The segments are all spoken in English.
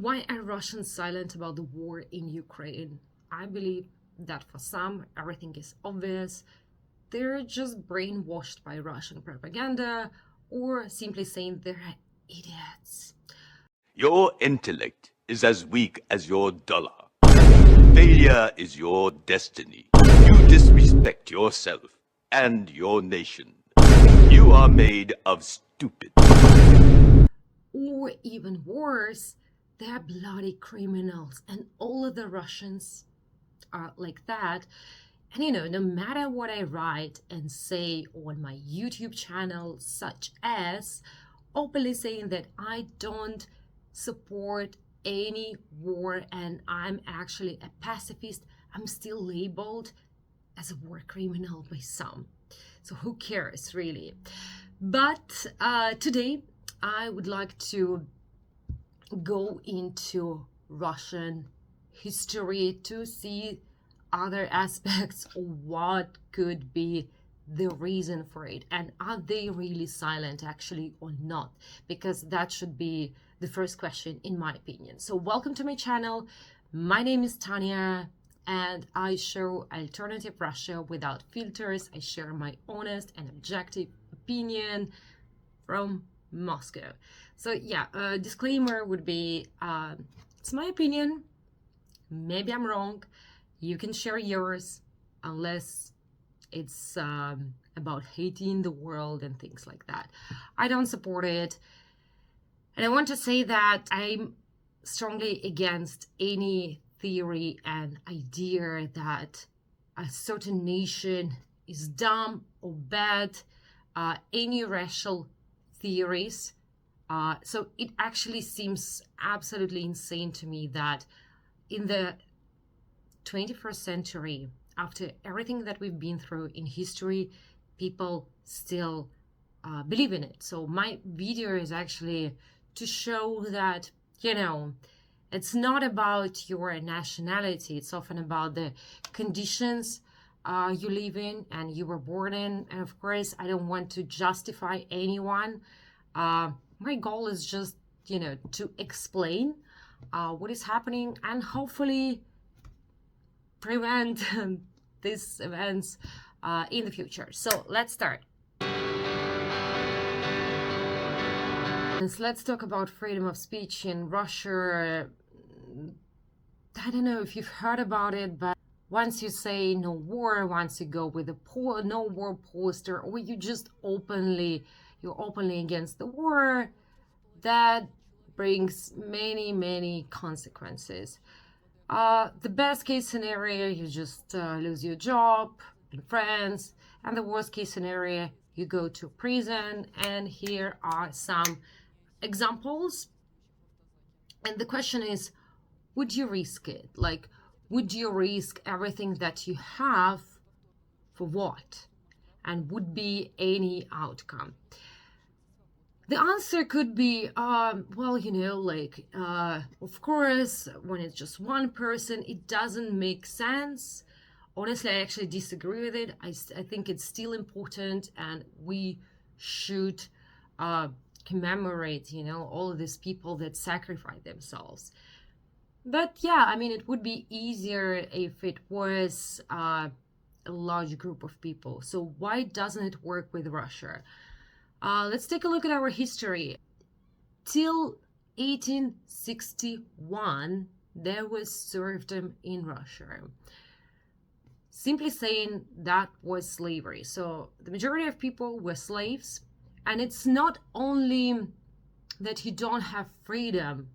Why are Russians silent about the war in Ukraine? I believe that for some, everything is obvious. They're just brainwashed by Russian propaganda, or simply saying they're idiots. Your intellect is as weak as your dollar. Failure is your destiny. You disrespect yourself and your nation. You are made of stupid. Or even worse, they're bloody criminals, and all of the Russians are like that. And no matter what I write and say on my YouTube channel, such as openly saying that I don't support any war and I'm actually a pacifist, I'm still labeled as a war criminal by some. So who cares, really? But today I would like to go into Russian history to see other aspects of what could be the reason for it, and are they really silent actually or not, because that should be the first question in my opinion. So welcome to my channel. My name is Tanya and I show alternative Russia without filters. I share my honest and objective opinion from Moscow. So yeah, a disclaimer would be it's my opinion, maybe I'm wrong. You can share yours, unless it's about hating the world and things like that. I don't support it. And I want to say that I'm strongly against any theory and idea that a certain nation is dumb or bad, any racial theories. So it actually seems absolutely insane to me that in the 21st century, after everything that we've been through in history, people still believe in it. So my video is actually to show that, it's not about your nationality. It's often about the conditions you live in and you were born in. And of course, I don't want to justify anyone. My goal is just, to explain what is happening and hopefully prevent these events in the future. So let's start. Let's talk about freedom of speech in Russia. I don't know if you've heard about it, but once you say no war, once you go with a no war poster, or you're openly against the war, that brings many consequences. The best case scenario, you just lose your job and friends, and the worst case scenario, you go to prison. And here are some examples. And the question is, would you risk it? Like, would you risk everything that you have for what? And would be any outcome? The answer could be, of course, when it's just one person, it doesn't make sense. Honestly, I actually disagree with it. I think it's still important, and we should commemorate, all of these people that sacrifice themselves. But yeah, it would be easier if it was a large group of people. So why doesn't it work with Russia? Let's take a look at our history. Till 1861, there was serfdom in Russia. Simply saying, that was slavery. So the majority of people were slaves. And it's not only that you don't have freedom.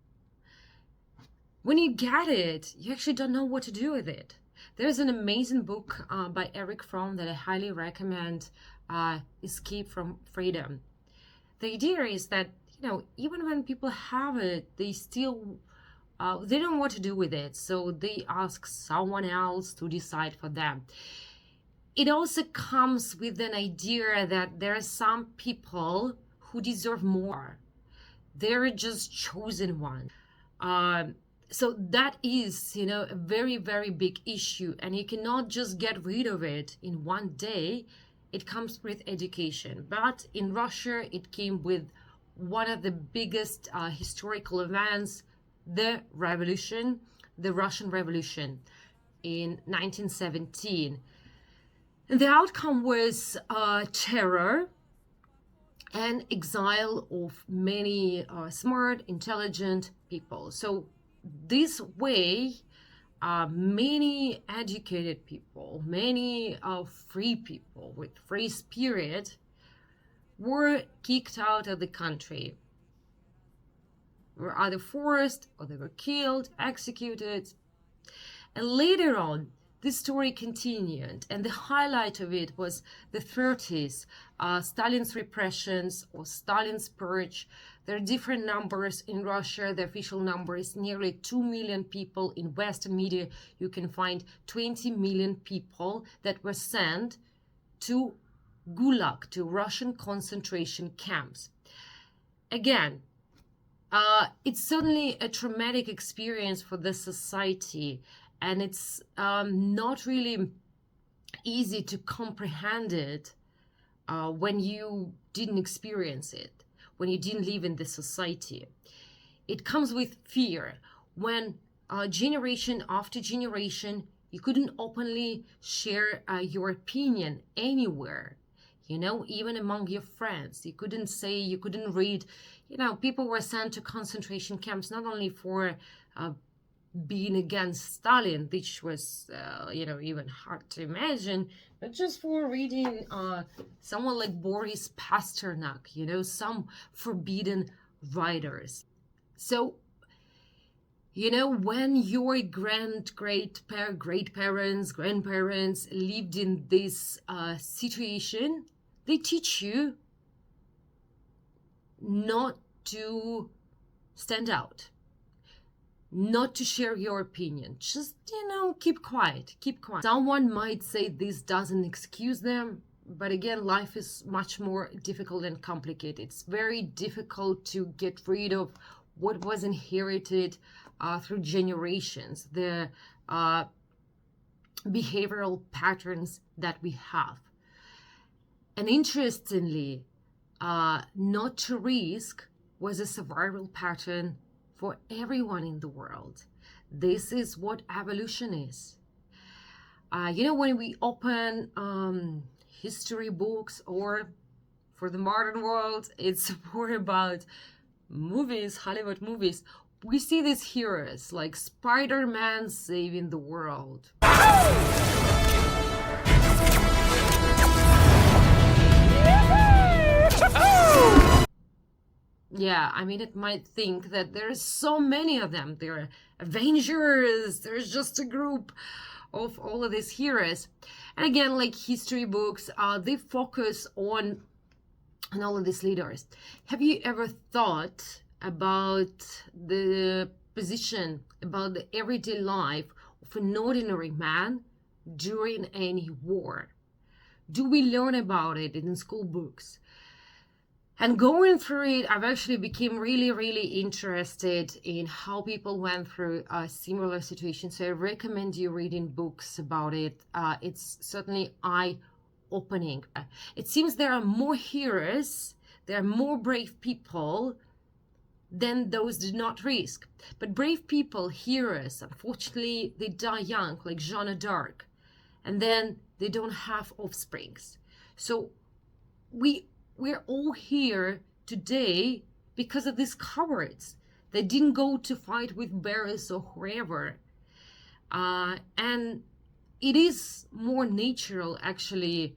When you get it, you actually don't know what to do with it. There's an amazing book by Eric Fromm that I highly recommend, Escape from Freedom. The idea is that, even when people have it, they still, they don't know what to do with it. So they ask someone else to decide for them. It also comes with an idea that there are some people who deserve more. They're just chosen one. So that is, a very, very big issue, and you cannot just get rid of it in one day. It comes with education. But in Russia, it came with one of the biggest historical events, the revolution, the Russian Revolution in 1917. And the outcome was terror and exile of many smart, intelligent people. So this way, many educated people, many free people with free spirit were kicked out of the country, were either forced or they were killed, executed. And later on, this story continued, and the highlight of it was the 30s, Stalin's repressions or Stalin's purge. There are different numbers in Russia. The official number is nearly 2 million people. In Western media, you can find 20 million people that were sent to Gulag, to Russian concentration camps. Again, it's certainly a traumatic experience for the society, and it's not really easy to comprehend it when you didn't experience it, when you didn't live in the society. It comes with fear. When generation after generation, you couldn't openly share your opinion anywhere, even among your friends. You couldn't say, you couldn't read. People were sent to concentration camps not only for being against Stalin, which was, even hard to imagine, but just for reading someone like Boris Pasternak, some forbidden writers. So, when your great-parents, grandparents lived in this situation, they teach you not to stand out, not to share your opinion. Just, keep quiet. Someone might say this doesn't excuse them, but again, life is much more difficult and complicated. It's very difficult to get rid of what was inherited through generations, the behavioral patterns that we have. And interestingly, not to risk was a survival pattern for everyone in the world. This is what evolution is. When we open history books, or for the modern world, it's more about movies, Hollywood movies, we see these heroes like Spider-Man saving the world. Yeah, it might think that there's so many of them. There are Avengers, there's just a group of all of these heroes. And again, like history books, they focus on all of these leaders. Have you ever thought about the position, about the everyday life of an ordinary man during any war? Do we learn about it in school books? And going through it, I've actually become really, really interested in how people went through a similar situation. So I recommend you reading books about it. It's certainly eye-opening. It seems there are more heroes, there are more brave people than those did not risk. But brave people, heroes, unfortunately, they die young, like Jeanne d'Arc. And then they don't have offsprings. So we're all here today because of these cowards. They didn't go to fight with bears or whoever. And it is more natural, actually,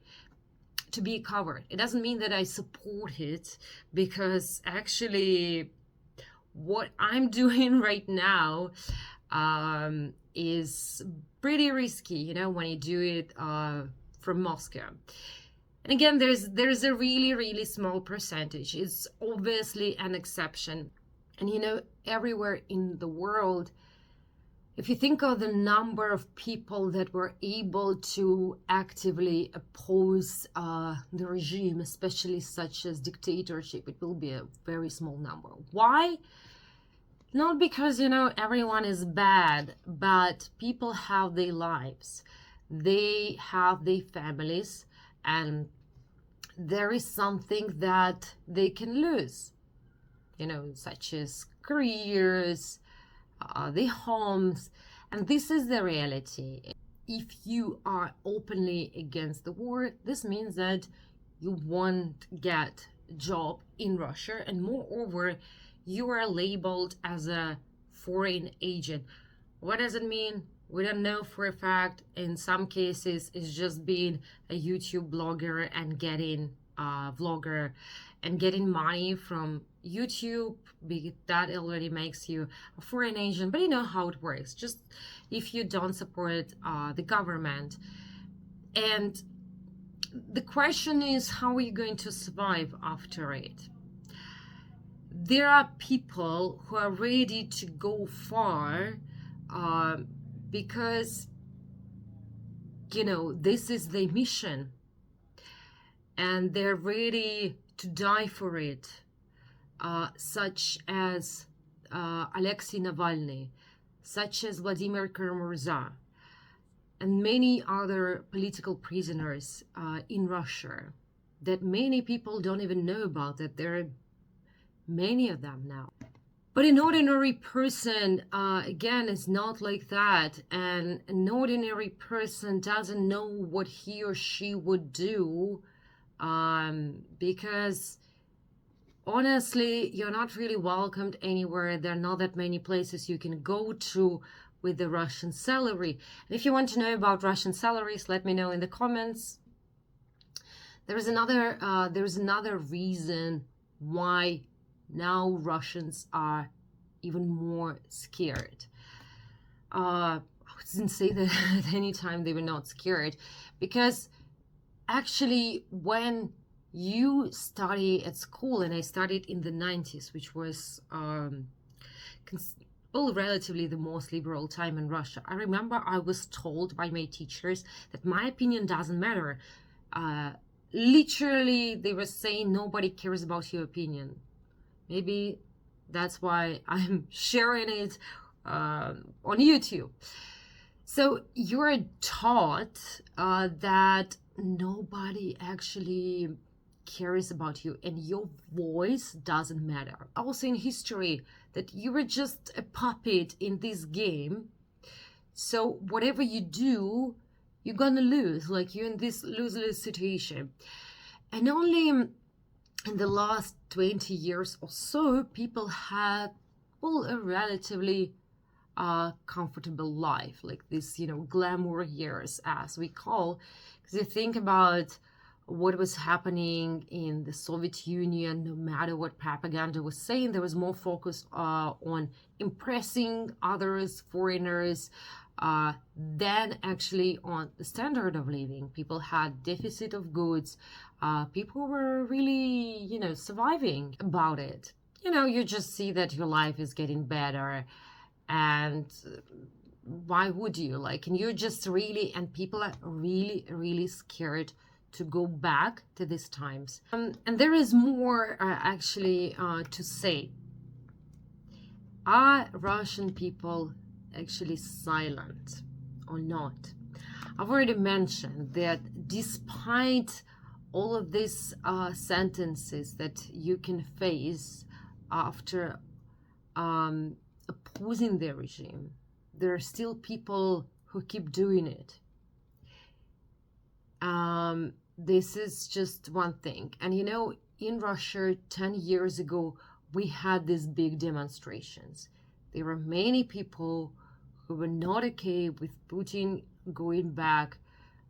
to be a coward. It doesn't mean that I support it, because actually what I'm doing right now is pretty risky, when you do it from Moscow. And again, there's a really, really small percentage. It's obviously an exception. And everywhere in the world, if you think of the number of people that were able to actively oppose the regime, especially such as dictatorship, it will be a very small number. Why? Not because, everyone is bad, but people have their lives. They have their families, and there is something that they can lose, such as careers, the homes, and this is the reality. If you are openly against the war, this means that you won't get a job in Russia, and moreover, you are labeled as a foreign agent. What does it mean? We don't know for a fact. In some cases, it's just being a YouTube blogger and getting vlogger and getting money from YouTube. That already makes you a foreign agent, but you know how it works. Just if you don't support the government. And the question is, how are you going to survive after it? There are people who are ready to go far because, you know, this is their mission and they're ready to die for it, such as Alexei Navalny, such as Vladimir Kara-Murza, and many other political prisoners in Russia that many people don't even know about, that there are many of them now. But an ordinary person, again, is not like that. And an ordinary person doesn't know what he or she would do because, honestly, you're not really welcomed anywhere. There are not that many places you can go to with the Russian salary. And if you want to know about Russian salaries, let me know in the comments. There's another reason why now Russians are even more scared. I didn't say that at any time they were not scared, because actually when you study at school, and I studied in the 90s, which was relatively the most liberal time in Russia, I remember I was told by my teachers that my opinion doesn't matter. Literally, they were saying nobody cares about your opinion. Maybe that's why I'm sharing it on YouTube. So you're taught that nobody actually cares about you and your voice doesn't matter. Also in history, that you were just a puppet in this game. So whatever you do, you're gonna lose. Like, you're in this lose-lose situation. And only in the last 20 years or so, people had, well, a relatively comfortable life, like this, you know, glamour years, as we call. Because you think about what was happening in the Soviet Union, no matter what propaganda was saying, there was more focus on impressing others, foreigners, than actually on the standard of living. People had deficit of goods. People were really, you know, surviving about it. You know, you just see that your life is getting better, and why would you? Like, and you're just really, and people are really, really scared to go back to these times. And there is more actually to say. Are Russian people actually silent or not? I've already mentioned that despite all of these sentences that you can face after opposing the regime, there are still people who keep doing it. This is just one thing. And you know, in Russia 10 years ago, we had these big demonstrations. There were many people who were not okay with Putin going back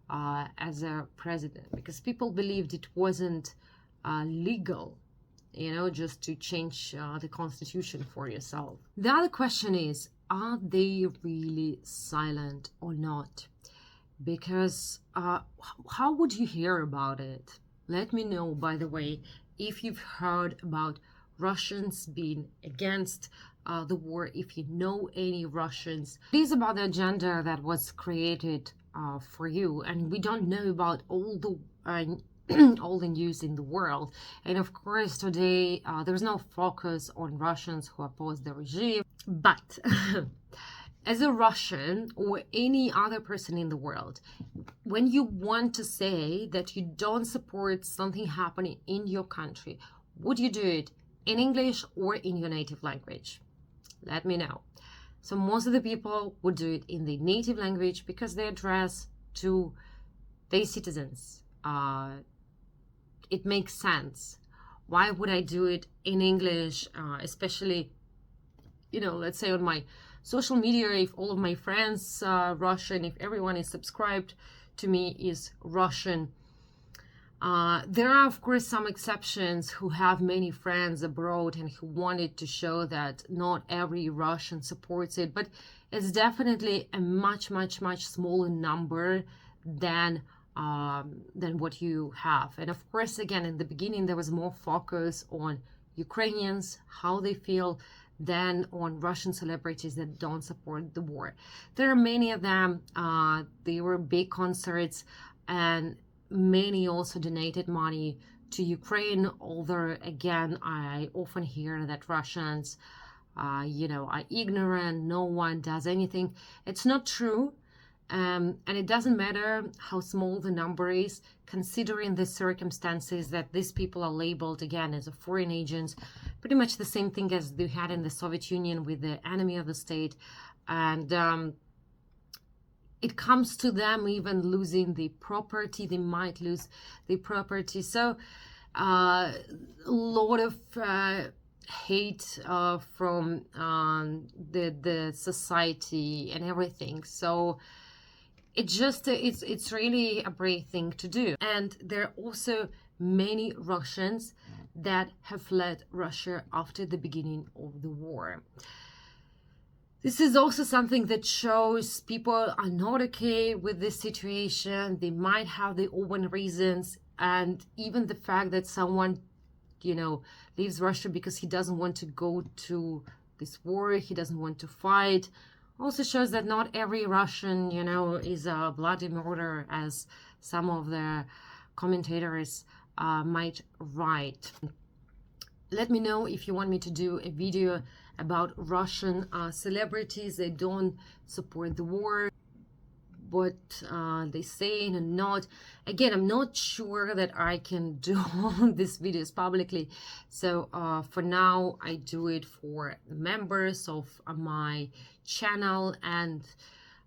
as a president, because people believed it wasn't legal, you know, just to change the constitution for yourself. The other question is, are they really silent or not? Because how would you hear about it? Let me know, by the way, if you've heard about Russians being against the war, if you know any Russians. It is about the agenda that was created for you, and we don't know about all the all the news in the world. And of course, today there's no focus on Russians who oppose the regime, but as a Russian or any other person in the world, when you want to say that you don't support something happening in your country, would you do it in English or in your native language? Let me know. So most of the people would do it in the native language because they address to their citizens. It makes sense. Why would I do it in English, especially, let's say on my social media, if all of my friends are Russian, if everyone is subscribed to me is Russian. There are, of course, some exceptions who have many friends abroad and who wanted to show that not every Russian supports it, but it's definitely a much, much, much smaller number than what you have. And of course, again, in the beginning, there was more focus on Ukrainians, how they feel, than on Russian celebrities that don't support the war. There are many of them. They were big concerts, and many also donated money to Ukraine, although again I often hear that Russians are ignorant, no one does anything. It's not true, and it doesn't matter how small the number is, considering the circumstances that these people are labeled again as a foreign agents, pretty much the same thing as they had in the Soviet Union with the enemy of the state. And it comes to them even losing the property. They might lose the property. So a lot of hate from the society and everything. So it's really a brave thing to do. And there are also many Russians that have fled Russia after the beginning of the war. This is also something that shows people are not okay with this situation. They might have their own reasons. And even the fact that someone, leaves Russia because he doesn't want to go to this war, he doesn't want to fight, also shows that not every Russian, is a bloody murderer, as some of the commentators might write. Let me know if you want me to do a video about Russian celebrities that don't support the war, what they say and not. Again, I'm not sure that I can do all these videos publicly, so for now I do it for members of my channel, and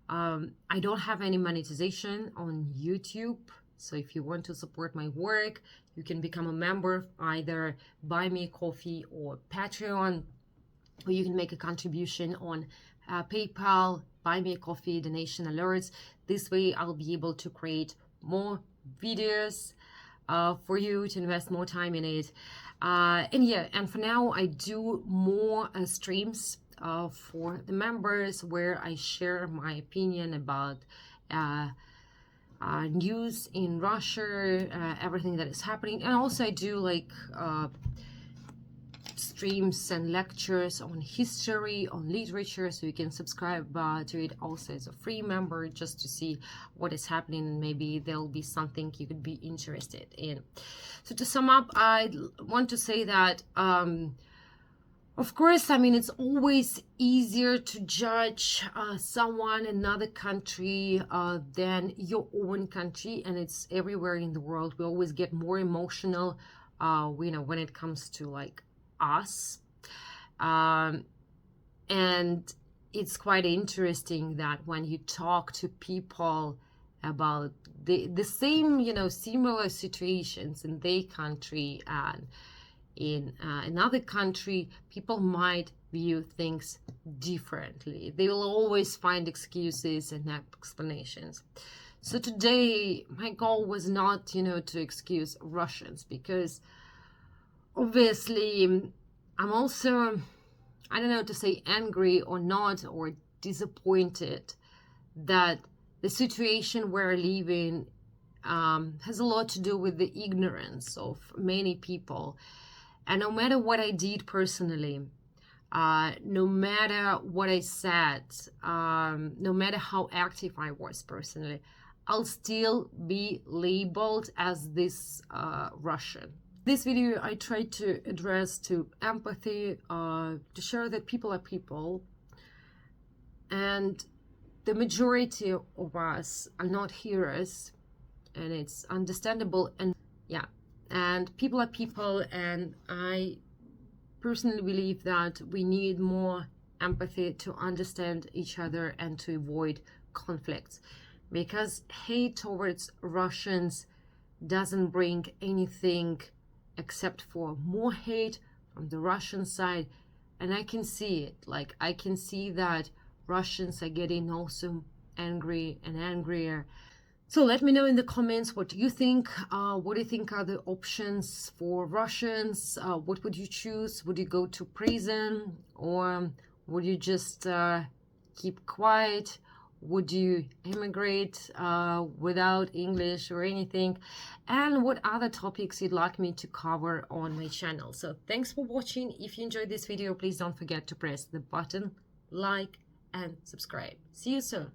I don't have any monetization on YouTube. So if you want to support my work, you can become a member, either Buy Me a Coffee or Patreon, or you can make a contribution on PayPal, Buy Me a Coffee, donation alerts. This way I'll be able to create more videos for you, to invest more time in it. And for now I do more streams for the members, where I share my opinion about news in Russia, everything that is happening. And also I do streams and lectures on history, on literature, so you can subscribe to it also as a free member, just to see what is happening, and maybe there'll be something you could be interested in. So to sum up, I want to say that of course, it's always easier to judge someone, another country, than your own country, and it's everywhere in the world. We always get more emotional, when it comes to us, and it's quite interesting that when you talk to people about the same, similar situations in their country and in another country, people might view things differently. They will always find excuses and explanations. So today, my goal was not, to excuse Russians, because obviously I'm also, I don't know to say angry or not, or disappointed that the situation we're living has a lot to do with the ignorance of many people. And no matter what I did personally, no matter what I said, no matter how active I was personally, I'll still be labeled as this Russian. This video I tried to address to empathy, to show that people are people, and the majority of us are not heroes, and it's understandable. And people are people, and I personally believe that we need more empathy to understand each other and to avoid conflicts, because hate towards Russians doesn't bring anything except for more hate from the Russian side. And I can see it. Like, I can see that Russians are getting also angry and angrier. So let me know in the comments, what do you think? What do you think are the options for Russians? What would you choose? Would you go to prison, or would you just keep quiet? Would you immigrate without English or anything? And what other topics you'd like me to cover on my channel? So thanks for watching. If you enjoyed this video, please don't forget to press the button, like, and subscribe. See you soon.